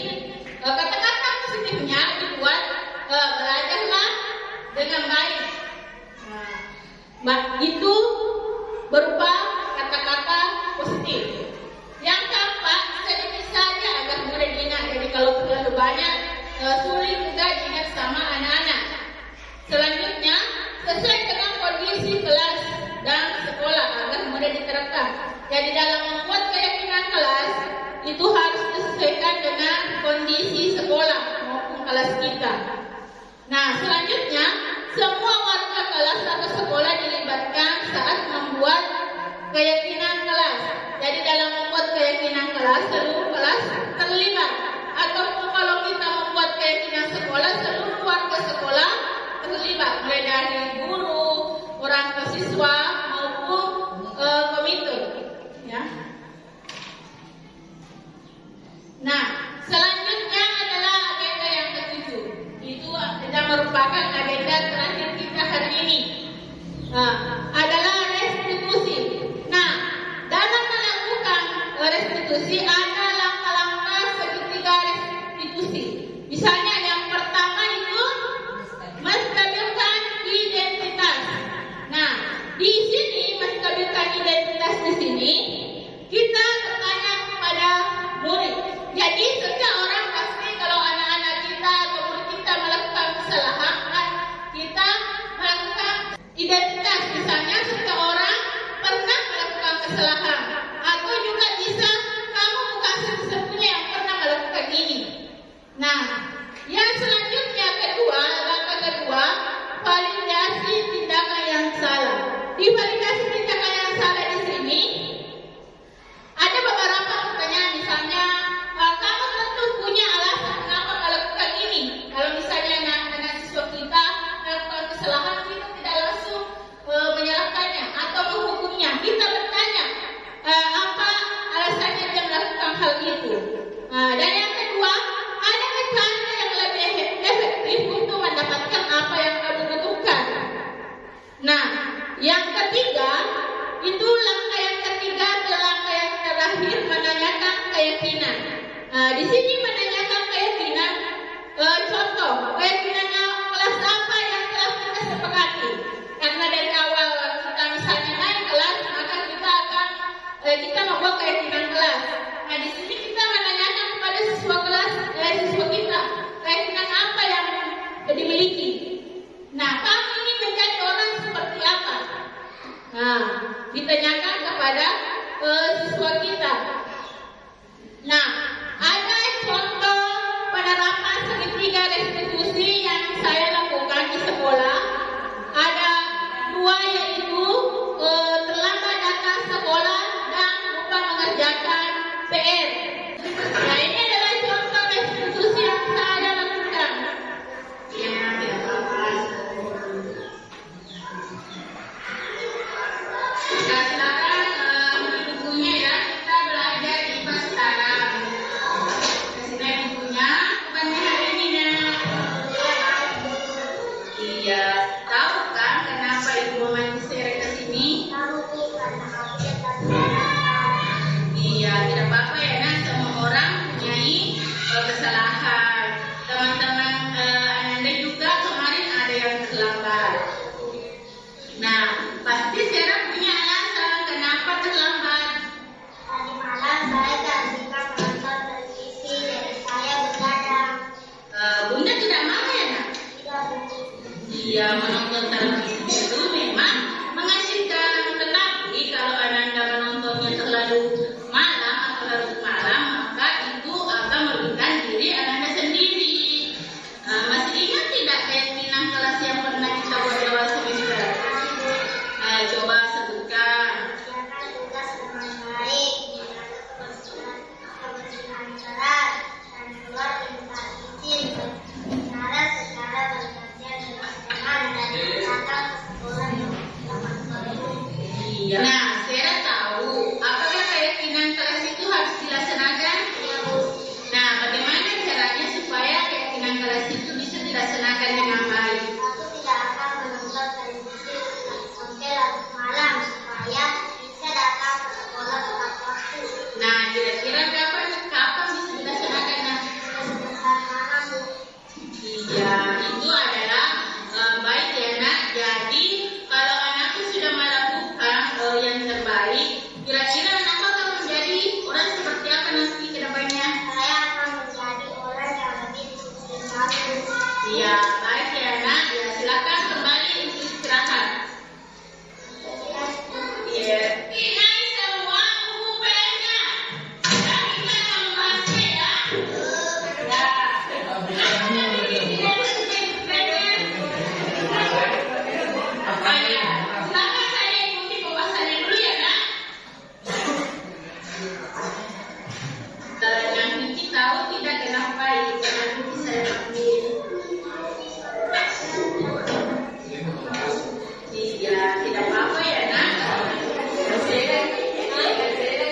Kata-kata positifnya dibuat belajarlah dengan baik. Nah, itu berupa kata-kata positif. Yang keempat, sedikit saja agar mudah diingat. Jadi kalau terlalu banyak sulit juga diingat sama anak-anak. Selanjutnya, sesuai dengan kondisi kelas dan sekolah agar mudah diterapkan. Jadi dalam membuat keyakinan kelas itu harus disesuaikan dengan kondisi sekolah maupun kelas kita. Nah, selanjutnya semua warga kelas atau sekolah dilibatkan saat membuat keyakinan kelas. Jadi dalam membuat keyakinan kelas seluruh kelas terlibat. Ataupun kalau kita membuat keyakinan sekolah seluruh warga sekolah terlibat, mulai dari guru, orang tua siswa maupun komite. Ya. Nah, selanjutnya adalah agenda yang ke-7. Itu merupakan agenda terakhir kita hari ini. Adalah restitusi. Nah, dalam melakukan restitusi ada langkah-langkah segitiga restitusi. Misalnya yang pertama itu menstabilkan identitas. Nah, di sini menstabilkan identitas di sini kita bertanya kepada murid. Jadi setiap orang pasti kalau anak-anak kita atau murid kita melakukan kesalahan, kita melakukan identitas. Misalnya setiap orang pernah melakukan kesalahan, atau juga bisa kamu bukan satu-satunya yang pernah melakukan ini. Nah, yang selanjutnya langkah kedua, validasi tindakan yang salah. Di validasi tindakan yang salah di sini ada beberapa pertanyaan, misalnya kamu tentu punya alasan kenapa melakukan ini. Kalau misalnya anak-anak siswa kita melakukan kesalahan, kita tidak langsung menyalahkannya atau menghukumnya. Kita bertanya, siswa kita. Nah, ada contoh penerapan segitiga restitusi yang saya lakukan di sekolah. Ada 2, yaitu terlambat datang sekolah dan lupa mengerjakan PR. Nah, ini adalah contoh restitusi yang saya lakukan. Nah, silakan bukunya ya, kita belajar IPA sekarang. Kasih bukunya, bukannya hari ini ya. Iya, tahu kan kenapa Ibu Mama diseret ke sini? Iya, tidak apa-apa ya, nah semua orang punya kesalahan. Teman-teman Ananda juga kemarin ada yang terlambat. Nah, pasti Sarah punya alasan kenapa terlambat. Tadi malam saya keasikan menonton televisi, jadi saya begadang. Bunda tidak mau ya, nak? Tidak begitu. Iya, menonton televisi itu memang mengasihkan, tetapi kalau Ananda menontonnya terlalu malam atau larut malam, maka itu akan merugikan diri Ananda sendiri. Masih ingat tidak keyakinan kelas yang pernah kita buat di awal semester? Coba sebutkan. Kerjakan tugas dengan baik, kebersihan keras, dan keluar minta izin benar secara bekerja dengan teman dan datang ke sekolah yang teman baru. Iya. Nah, saya tahu apakah keyakinan kelas itu harus dilaksanakan? Ya, Bu. Nah, bagaimana caranya supaya keyakinan kelas itu bisa dilaksanakan dengan baik? Aku tidak akan menonton televisi sampai larut malam supaya bisa datang ke sekolah tepat waktu. Nah, kira-kira kapan bisa dilaksanakan? Nah? Sebentar malam, Bu. Iya, itu adalah baik ya, nak. Jadi kalau anakku sudah melakukan yang terbaik, kira-kira anak akan menjadi orang seperti apa nanti ke depannya? Saya akan menjadi orang yang lebih disiplin lagi. Iya, baik ya, nak. Ya, silakan kembali untuk istirahat. Iya. Ini semua buku pena. Dan kita membahasnya ya. Ya. Silakan saya ikuti pembahasannya dulu ya, nak. Yang Vicky tahu tidak kenapa itu nanti saya panggil. Iya, tidak apa-apa ya, nak.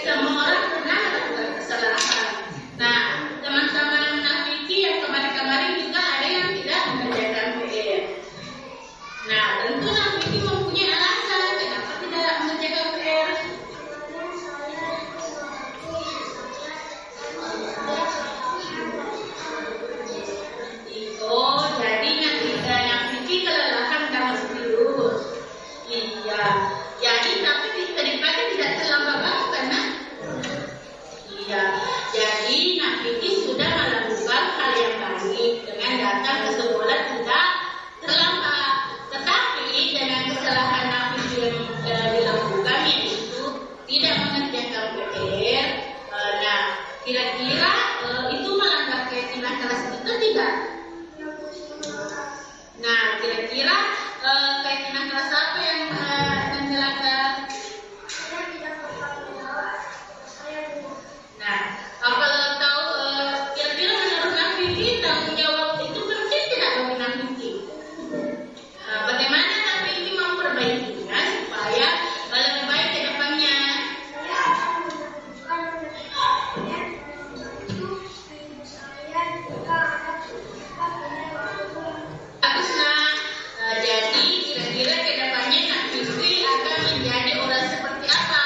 Semua orang pernah melakukan kesalahan. Nah, teman-teman Vicky yang kemarin-kemarin juga ada yang tidak mengerjakan PR. Nah, tentu Vicky mempunyai alasan kenapa tidak mengerjakan PR. Oh, jadi Vicky kelelahan kamu tidur. Iya. Jadi tapi daripada tidak terlambat banget kan, nak? Iya. Jadi Vicky sudah melakukan hal yang baik dengan datang ke sekolah tidak terlambat. Tetapi dengan kesalahan Vicky yang dilakukan yaitu tidak mengerjakan PR. Nah, kira-kira itu melanggar keyakinan kelas itu tidak? Nah, kira-kira keyakinan kelas apa yang dilanggar? Nah, kalau tahu kira-kira menurut Vicky tanggung jawab itu penting tidak bagi Vicky? Bagaimana Vicky memperbaikinya supaya lebih baik ke depannya? Bagus, nak. Jadi kira-kira ke depannya Vicky akan menjadi orang seperti apa?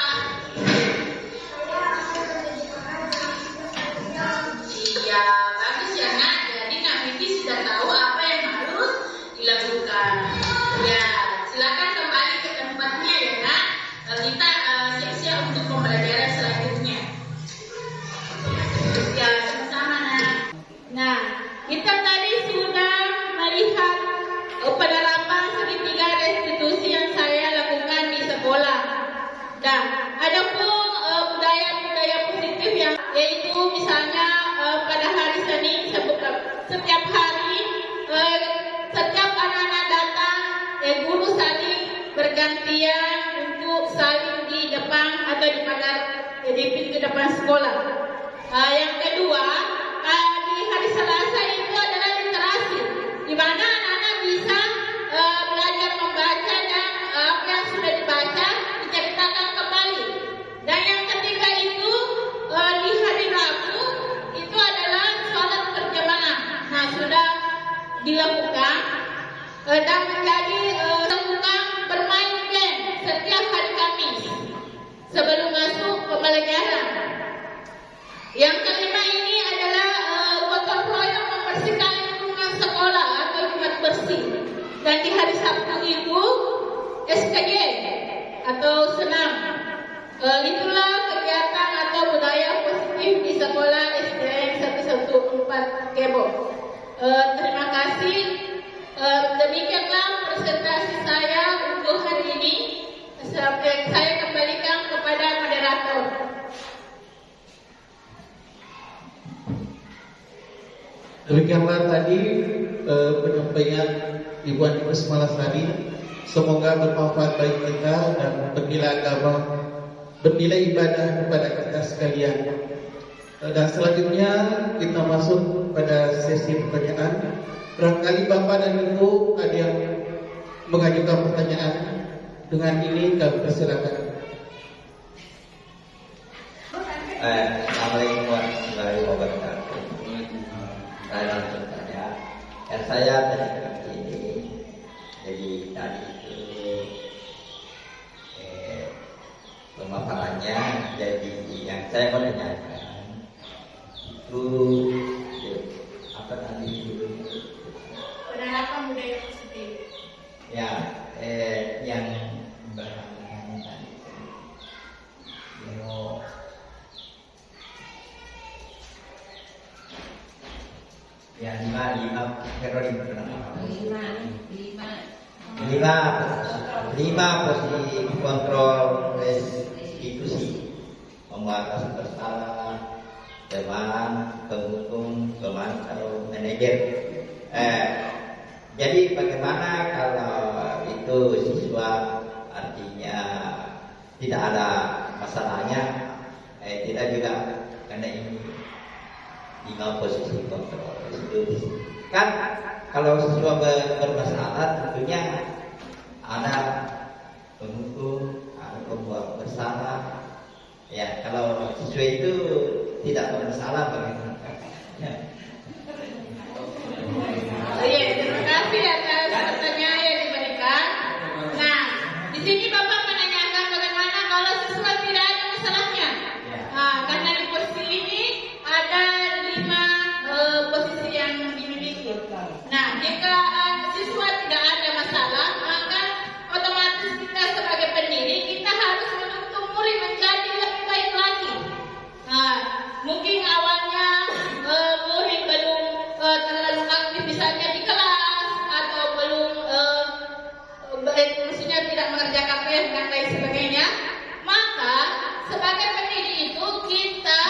Iya, bagus ya, nak. Jadi Vicky sudah tahu apa yang harus dilakukan. Ya, silakan kembali ke tempatnya ya, nak. Kita siap-siap untuk pembelajaran selanjutnya. Ya, sama-sama, nak. Nah, kita tadi sudah melihat penerapan segitiga restitusi yang saya lakukan di sekolah. Dan adapun setiap anak-anak datang, guru saling bergantian untuk saling di depan atau di pagar di pintu depan sekolah. Yang kedua, di hari Selasa itu adalah literasi, di mana anak-anak bisa belajar membaca dan apa yang sudah dibaca diceritakan kembali. Dan yang ketiga itu di hari Rabu itu adalah sholat berjamaah. Nah, sudah dilakukan dan menjadi lakukan bermain game setiap hari Kamis sebelum masuk pembelajaran. Yang kelima ini adalah gotong royong membersihkan lingkungan sekolah atau Jumat bersih. Dan di hari Sabtu itu SKJ atau senam. Itulah kegiatan atau budaya positif di sekolah SDN 114 Kebo. Terima kasih. Demikianlah presentasi saya untuk hari ini. Saya kembalikan kepada moderator. Demikianlah tadi penyampaian Ibu Andi Kusmalasari. Semoga bermanfaat bagi kita dan bernilai ibadah kepada kita sekalian. Dan selanjutnya kita masuk pada sesi pertanyaan. Barangkali Bapak dan Ibu ada yang mengajukan pertanyaan. Dengan ini kami persilakan. Assalamualaikum warahmatullahi wabarakatuh. Saya langsung saja. Saya tadi ini, jadi tadi itu pemaparannya. Jadi yang saya mau tanyakan itu apa tadi itu? Penerapan budaya positif. Ya, yang berhubungan tadi itu. Ya, lima posisi kontrol restitusi, pemuatas bersalah, teman, penghukum, teman atau manajer. Jadi bagaimana kalau itu siswa artinya tidak ada masalahnya, tidak juga karena ini lima posisi kontrol restitusi. Kan kalau siswa bermasalah tentunya ada penghukum, ada pembuat bersalah. Ya, kalau siswa itu tidak bersalah bagaimana? Terima kasih atas pertanyaan yang diberikan. Nah, di sini Bapak menanyakan bagaimana kalau siswa tidak ada masalahnya. Karena di posisi ini ada 5 posisi yang dimiliki. Nah, jika siswa tidak ada masalah, maka otomatis kita sebagai pendidik kita harus menuntut murid menjadi lebih baik lagi. Mungkin awalnya murid belum terlalu aktif misalnya di kelas atau belum maksudnya tidak mengerjakan PR dan lain sebagainya. Maka sebagai pendidik itu kita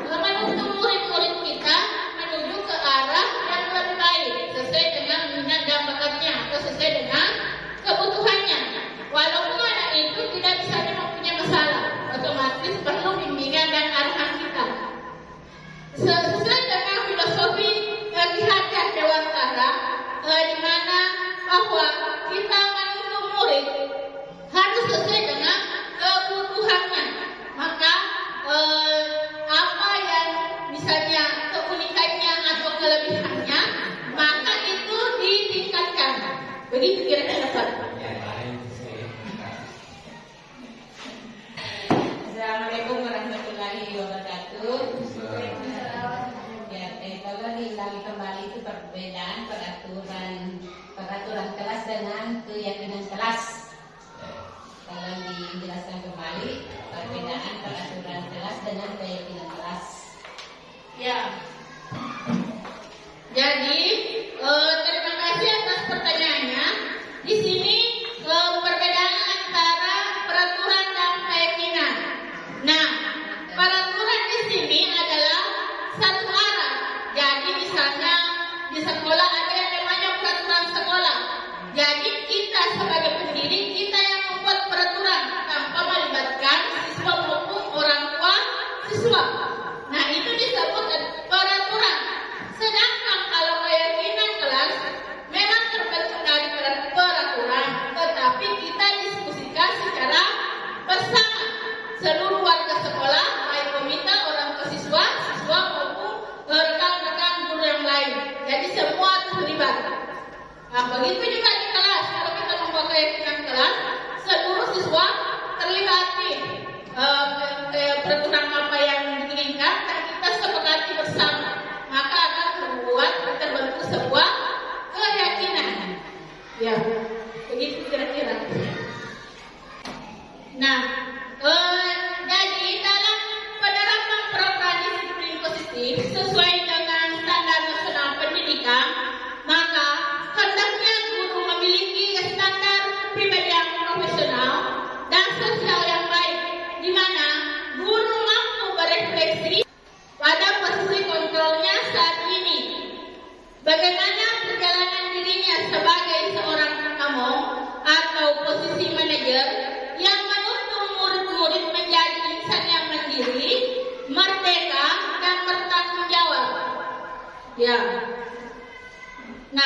menuntut murid-murid kita menuju ke arah yang lebih baik sesuai dengan minat dan bakatnya atau sesuai dengan kebutuhannya. Walaupun anak itu tidak bisa mempunyai masalah, otomatis perlu bimbingan dan arahan kita. Sesuai dengan filosofi Ki Dewantara, di mana bahwa kita menuntut murid harus sesuai dengan kebutuhannya. Maka apa yang misalnya keunikannya atau kelebihannya, maka itu ditingkatkan. Begitu kira-kira Pak. Assalamualaikum warahmatullahi wabarakatuh. Ya, kalau diulangi kembali itu perbedaan peraturan kelas dengan keyakinan kelas. Kalau dijelaskan kembali perbedaan peraturan kelas dengan keyakinan kelas. Ya. Jadi terima kasih atas pertanyaannya. Di sini perbedaan antara peraturan dan keyakinan. Nah, peraturan di sini adalah satu arah. Jadi misalnya di sekolah ada yang namanya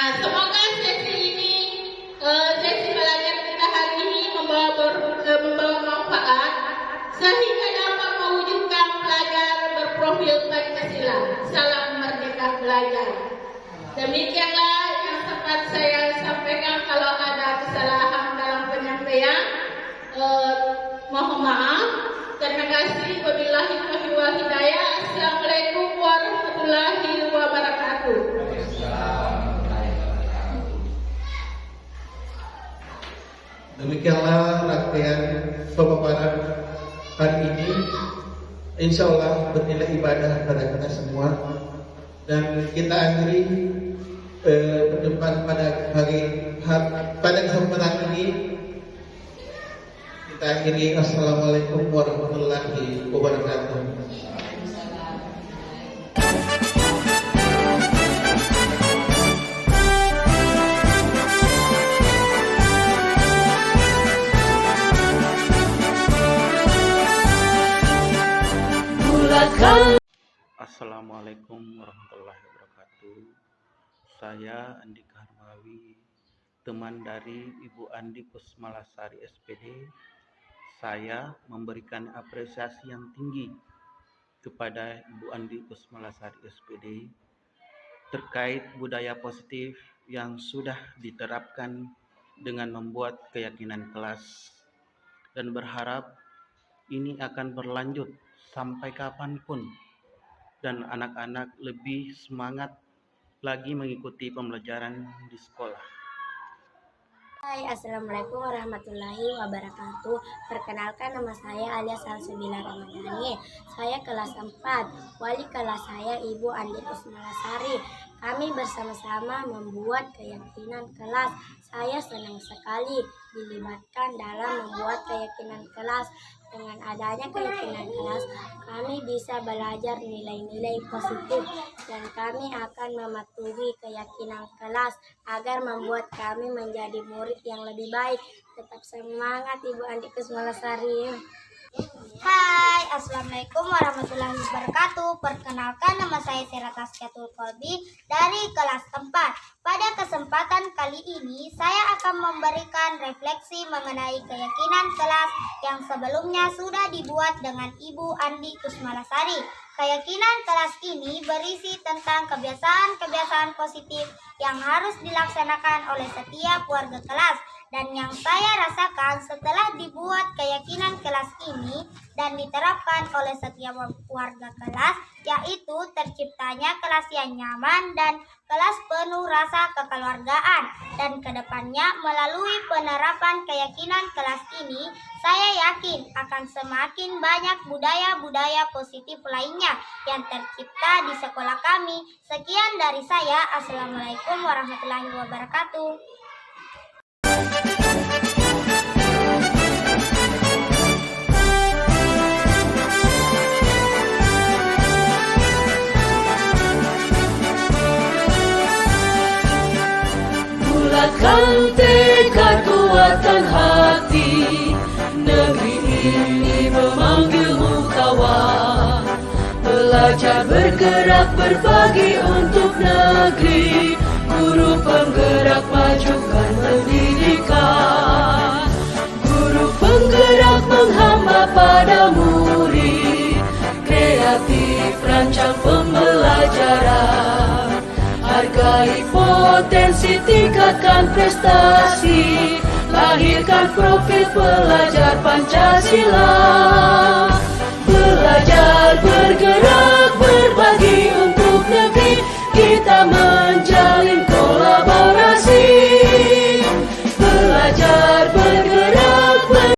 Nah, semoga sesi ini, sesi belajar kita hari ini membawa manfaat sehingga dapat mewujudkan pelajar berprofil Pancasila. Salam Merdeka Belajar. Demikianlah yang sempat saya sampaikan. Kalau ada kesalahan dalam penyampaian, mohon maaf. Terima kasih. Wabillahi taufiq wal hidayah. Assalamualaikum warahmatullahi wabarakatuh. Demikianlah rangkaian pemaparan hari ini. Insya Allah bernilai ibadah pada kita semua. Dan kita akhiri berdepan pada kesempatan ini. Kita akhiri. Assalamualaikum warahmatullahi wabarakatuh. Assalamualaikum warahmatullahi wabarakatuh. Saya Andi Karmawi, teman dari Ibu Andi Kusmalasari SPD. Saya memberikan apresiasi yang tinggi kepada Ibu Andi Kusmalasari SPD terkait budaya positif yang sudah diterapkan dengan membuat keyakinan kelas, dan berharap ini akan berlanjut sampai kapanpun dan anak-anak lebih semangat lagi mengikuti pembelajaran di sekolah. Hai, Assalamualaikum warahmatullahi wabarakatuh. Perkenalkan, nama saya Alia Salsabila Ramadhani. Saya kelas 4. Wali kelas saya Ibu Andi Kusmalasari. Kami bersama-sama membuat keyakinan kelas. Saya senang sekali dilibatkan dalam membuat keyakinan kelas. Dengan adanya keyakinan kelas, kami bisa belajar nilai-nilai positif dan kami akan mematuhi keyakinan kelas agar membuat kami menjadi murid yang lebih baik. Tetap semangat Ibu Andi Kusmalasari. Hai, Assalamualaikum warahmatullahi wabarakatuh. Perkenalkan, nama saya Seratasyatul Kolbi dari kelas 4. Pada kesempatan kali ini, saya akan memberikan refleksi mengenai keyakinan kelas yang sebelumnya sudah dibuat dengan Ibu Andi Kusmalasari. Keyakinan kelas ini berisi tentang kebiasaan-kebiasaan positif yang harus dilaksanakan oleh setiap warga kelas. Dan yang saya rasakan setelah dibuat keyakinan kelas ini dan diterapkan oleh setiap warga kelas, yaitu terciptanya kelas yang nyaman dan kelas penuh rasa kekeluargaan. Dan kedepannya melalui penerapan keyakinan kelas ini, saya yakin akan semakin banyak budaya-budaya positif lainnya yang tercipta di sekolah kami. Sekian dari saya. Assalamualaikum warahmatullahi wabarakatuh. Bulatkan tekad, kuatkan hati, negeri ini memanggilmu kawan. Belajar bergerak berbagi untuk negeri, guru penggerak majukan pendidikan. Guru penggerak menghamba pada murid, kreatif rancang pembelajaran. Hargai potensi, tingkatkan prestasi, lahirkan profil pelajar Pancasila. Belajar bergerak berbagi untuk negeri, kita menjalin